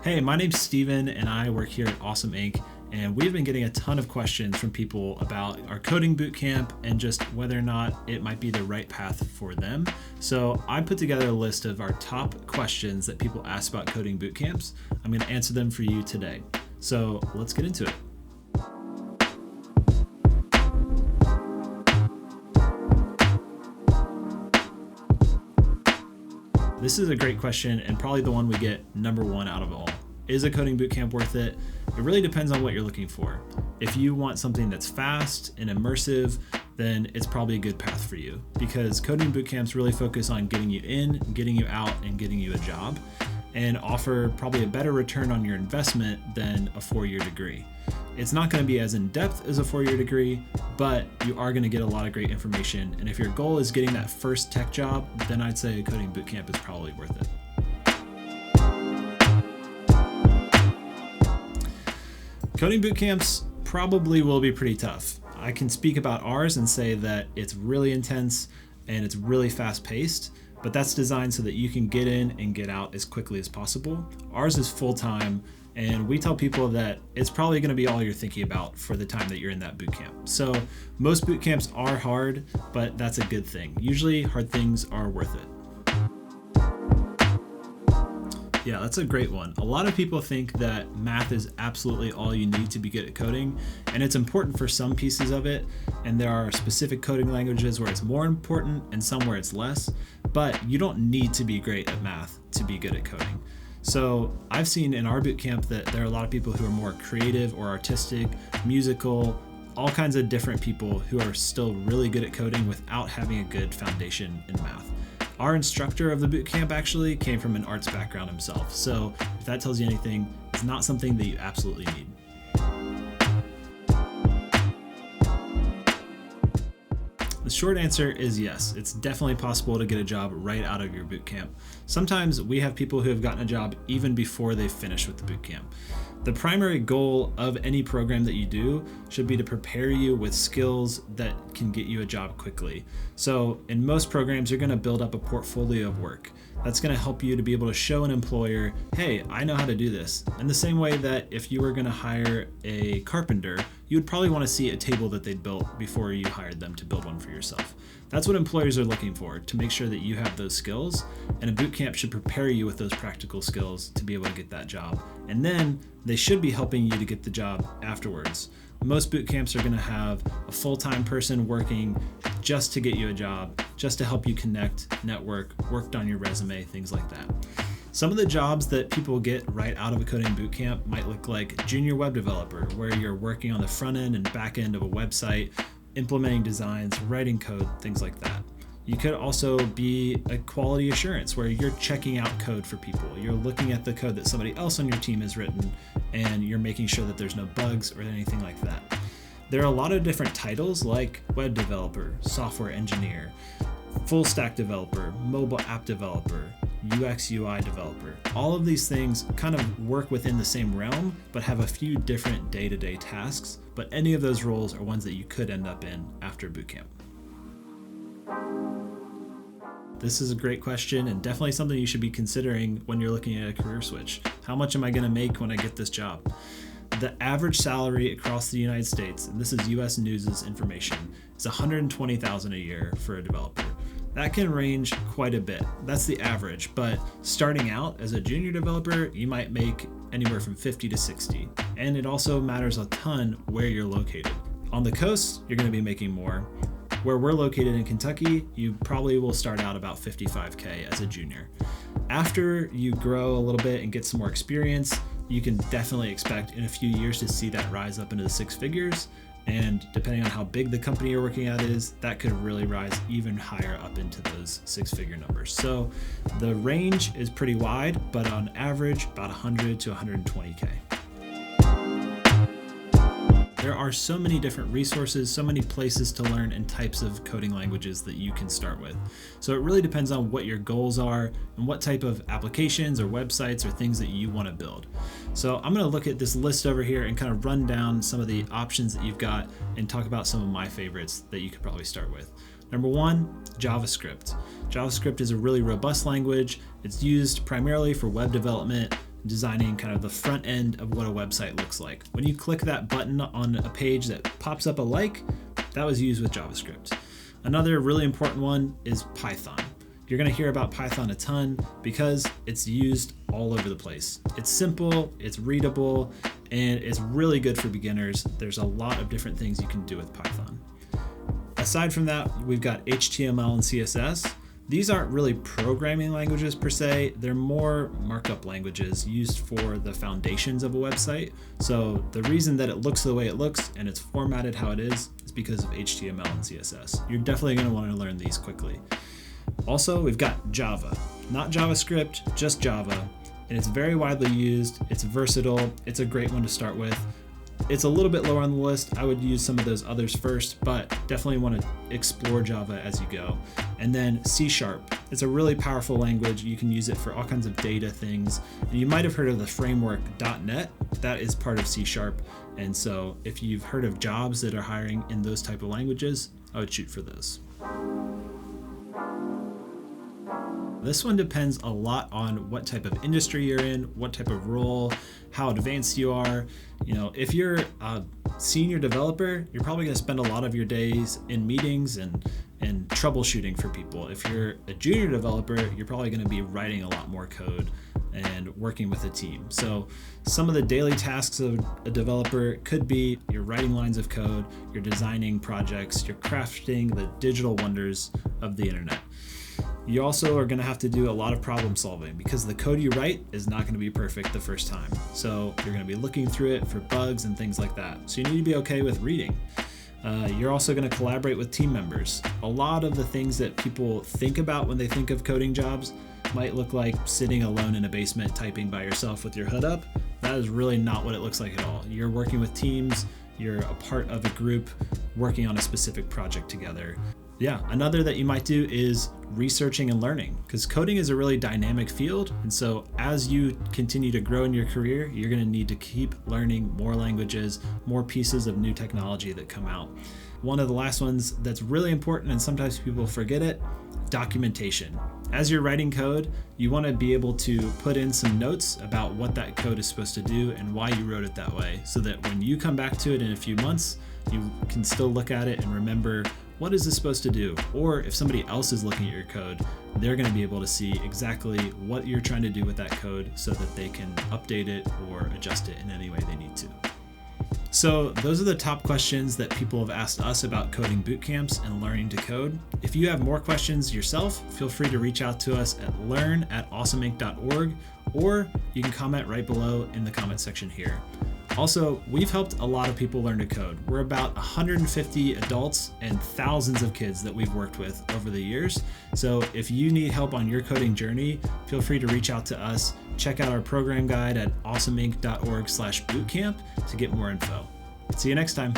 Hey, my name's Steven and I work here at Awesome Inc. And we've been getting a ton of questions from people about our coding bootcamp and just whether or not it might be the right path for them. So I put together a list of our top questions that people ask about coding bootcamps. I'm going to answer them for you today. So let's get into it. This is a great question and probably the one we get number one out of all. Is a coding bootcamp worth it? It really depends on what you're looking for. If you want something that's fast and immersive, then it's probably a good path for you because coding bootcamps really focus on getting you in, getting you out, and getting you a job and offer probably a better return on your investment than a 4-year degree. It's not going to be as in-depth as a 4-year degree, but you are going to get a lot of great information. And if your goal is getting that first tech job, then I'd say a coding bootcamp is probably worth it. Coding bootcamps probably will be pretty tough. I can speak about ours and say that it's really intense and it's really fast-paced, but that's designed so that you can get in and get out as quickly as possible. Ours is full-time, and we tell people that it's probably going to be all you're thinking about for the time that you're in that bootcamp. So most bootcamps are hard, but that's a good thing. Usually hard things are worth it. Yeah, that's a great one. A lot of people think that math is absolutely all you need to be good at coding, and it's important for some pieces of it, and there are specific coding languages where it's more important and some where it's less, but you don't need to be great at math to be good at coding. So I've seen in our bootcamp that there are a lot of people who are more creative or artistic, musical, all kinds of different people who are still really good at coding without having a good foundation in math. Our instructor of the bootcamp actually came from an arts background himself. So if that tells you anything, it's not something that you absolutely need. The short answer is yes, it's definitely possible to get a job right out of your bootcamp. Sometimes we have people who have gotten a job even before they've finished with the bootcamp. The primary goal of any program that you do should be to prepare you with skills that can get you a job quickly. So in most programs, you're going to build up a portfolio of work. That's going to help you to be able to show an employer, hey, I know how to do this. In the same way that if you were going to hire a carpenter, you would probably want to see a table that they'd built before you hired them to build one for yourself. That's what employers are looking for, to make sure that you have those skills, and a bootcamp should prepare you with those practical skills to be able to get that job. And then they should be helping you to get the job afterwards. Most bootcamps are going to have a full-time person working just to get you a job, just to help you connect, network, worked on your resume, things like that. Some of the jobs that people get right out of a coding bootcamp might look like junior web developer, where you're working on the front end and back end of a website, implementing designs, writing code, things like that. You could also be a quality assurance where you're checking out code for people. You're looking at the code that somebody else on your team has written and you're making sure that there's no bugs or anything like that. There are a lot of different titles like web developer, software engineer, full stack developer, mobile app developer, UX UI developer. All of these things kind of work within the same realm, but have a few different day-to-day tasks. But any of those roles are ones that you could end up in after bootcamp. This is a great question and definitely something you should be considering when you're looking at a career switch. How much am I going to make when I get this job? The average salary across the United States, and this is US News' information, is $120,000 a year for a developer. That can range quite a bit. That's the average, but starting out as a junior developer, you might make anywhere from 50 to 60. And it also matters a ton where you're located. On the coast, you're going to be making more. Where we're located in Kentucky, you probably will start out about $55K as a junior. After you grow a little bit and get some more experience, you can definitely expect in a few years to see that rise up into the 6 figures. And depending on how big the company you're working at is, that could really rise even higher up into those 6-figure numbers. So the range is pretty wide, but on average, about 100 to 120K. There are so many different resources, so many places to learn and types of coding languages that you can start with. So it really depends on what your goals are and what type of applications or websites or things that you want to build. So I'm going to look at this list over here and kind of run down some of the options that you've got and talk about some of my favorites that you could probably start with. Number one, JavaScript. JavaScript is a really robust language. It's used primarily for web development. designing kind of the front end of what a website looks like. When you click that button on a page that pops up a like, that was used with JavaScript. Another really important one is Python. You're going to hear about Python a ton because it's used all over the place. It's simple, it's readable, and it's really good for beginners. There's a lot of different things you can do with Python. Aside from that, we've got HTML and CSS. These aren't really programming languages per se. They're more markup languages used for the foundations of a website. So the reason that it looks the way it looks and it's formatted how it is because of HTML and CSS. You're definitely going to want to learn these quickly. Also, we've got Java, not JavaScript, just Java, and it's very widely used. It's versatile. It's a great one to start with. It's a little bit lower on the list. I would use some of those others first, but definitely want to explore Java as you go. And then C#. It's a really powerful language. You can use it for all kinds of data things. And you might have heard of the framework .NET. That is part of C#. And so if you've heard of jobs that are hiring in those type of languages, I would shoot for those. This one depends a lot on what type of industry you're in, what type of role, how advanced you are. You know, if you're a senior developer, you're probably going to spend a lot of your days in meetings and troubleshooting for people. If you're a junior developer, you're probably going to be writing a lot more code and working with a team. So some of the daily tasks of a developer could be you're writing lines of code, you're designing projects, you're crafting the digital wonders of the internet. You also are going to have to do a lot of problem solving because the code you write is not going to be perfect the first time. So you're going to be looking through it for bugs and things like that. So you need to be okay with reading. You're also going to collaborate with team members. A lot of the things that people think about when they think of coding jobs might look like sitting alone in a basement typing by yourself with your hood up. That is really not what it looks like at all. You're working with teams, you're a part of a group working on a specific project together. Yeah, another that you might do is researching and learning, because coding is a really dynamic field. And so as you continue to grow in your career, you're going to need to keep learning more languages, more pieces of new technology that come out. One of the last ones that's really important, and sometimes people forget it, documentation. As you're writing code, you want to be able to put in some notes about what that code is supposed to do and why you wrote it that way, so that when you come back to it in a few months, you can still look at it and remember, what is this supposed to do? Or if somebody else is looking at your code, they're going to be able to see exactly what you're trying to do with that code so that they can update it or adjust it in any way they need to. So those are the top questions that people have asked us about coding boot camps and learning to code. If you have more questions yourself, feel free to reach out to us at learn@awesomeinc.org, or you can comment right below in the comment section here. Also, we've helped a lot of people learn to code. We're about 150 adults and thousands of kids that we've worked with over the years. So if you need help on your coding journey, feel free to reach out to us. Check out our program guide at awesomeinc.org/bootcamp to get more info. See you next time.